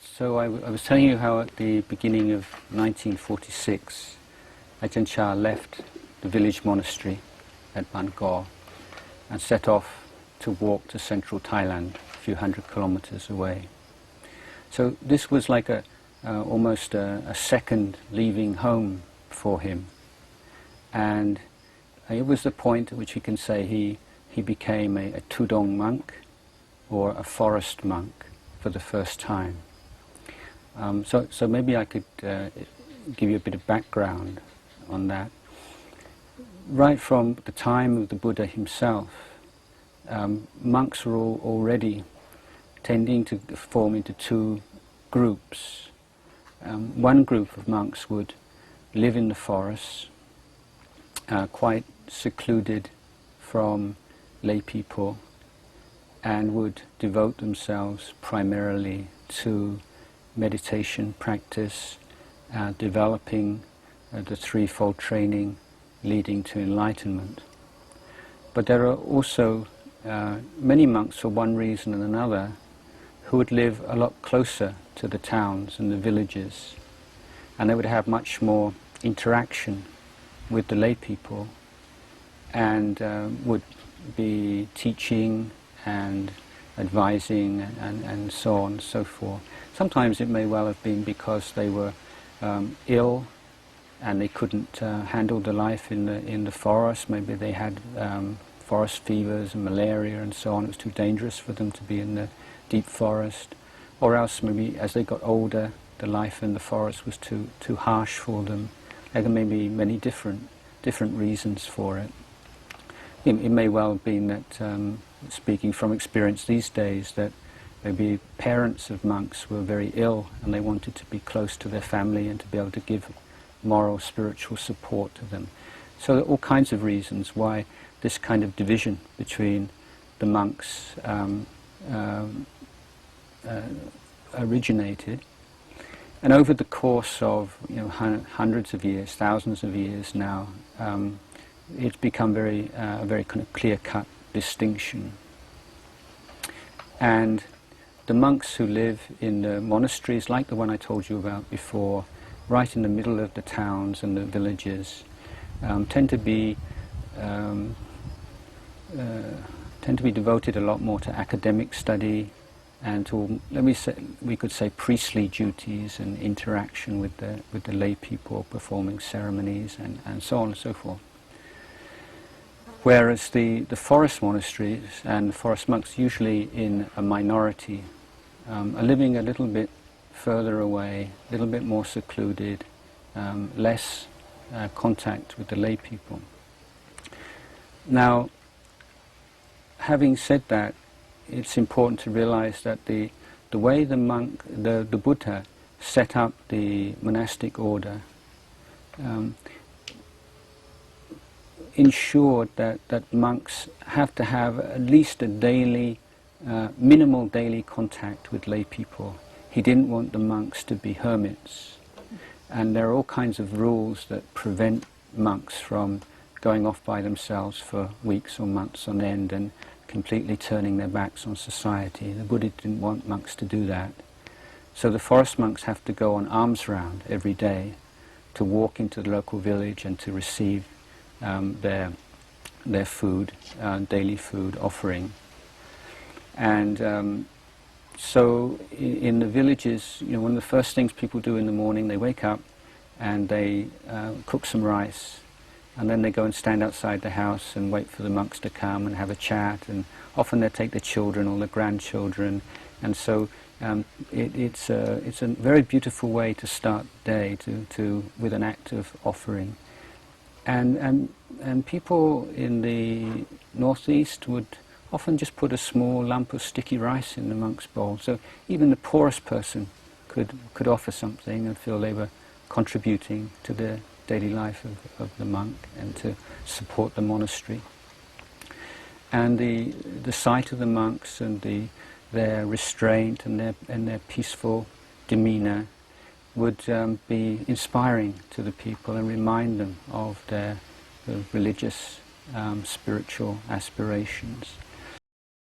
So I was telling you how at the beginning of 1946, Ajahn Chah left the village monastery at Bangor and set off to walk to central Thailand, a few hundred kilometers away. So this was like almost a second leaving home for him. And it was the point at which we can say he became a tudong monk, or a forest monk, for the first time. So maybe I could give you a bit of background on that. Right from the time of the Buddha himself, monks were already tending to form into two groups. One group of monks would live in the forests, quite secluded from lay people, and would devote themselves primarily to meditation practice, developing the threefold training leading to enlightenment. But there are also many monks, for one reason and another, who would live a lot closer to the towns and the villages, and they would have much more interaction with the lay people, and would be teaching and advising and so on and so forth. Sometimes it may well have been because they were ill and they couldn't handle the life in the forest. Maybe they had forest fevers and malaria and so on. It was too dangerous for them to be in the deep forest. Or else maybe as they got older, the life in the forest was too harsh for them. There may be many different reasons for it. It may well have been that, speaking from experience these days, that maybe parents of monks were very ill and they wanted to be close to their family and to be able to give moral, spiritual support to them. So there are all kinds of reasons why this kind of division between the monks originated. And over the course of hundreds of years, thousands of years now, it's become a very kind of clear-cut distinction. And the monks who live in the monasteries, like the one I told you about before, right in the middle of the towns and the villages, tend to be devoted a lot more to academic study and to, we could say, priestly duties and interaction with the lay people, performing ceremonies and so on and so forth. Whereas the forest monasteries and the forest monks, usually in a minority, are living a little bit further away, a little bit more secluded, less contact with the lay people. Now, having said that, it's important to realize that the way the Buddha set up the monastic order ensured that monks have to have at least a daily, minimal daily contact with lay people. He didn't want the monks to be hermits. And there are all kinds of rules that prevent monks from going off by themselves for weeks or months on end and completely turning their backs on society. The Buddha didn't want monks to do that. So the forest monks have to go on alms round every day to walk into the local village and to receive their food, daily food offering. And so in the villages, one of the first things people do in the morning, they wake up and they cook some rice, and then they go and stand outside the house and wait for the monks to come and have a chat, and often they take their children or their grandchildren, and so it's a very beautiful way to start the day with an act of offering. And people in the northeast would often just put a small lump of sticky rice in the monk's bowl. So even the poorest person could offer something and feel they were contributing to the daily life of the monk and to support the monastery. And the sight of the monks and their restraint and their peaceful demeanor would be inspiring to the people and remind them of their religious, spiritual aspirations.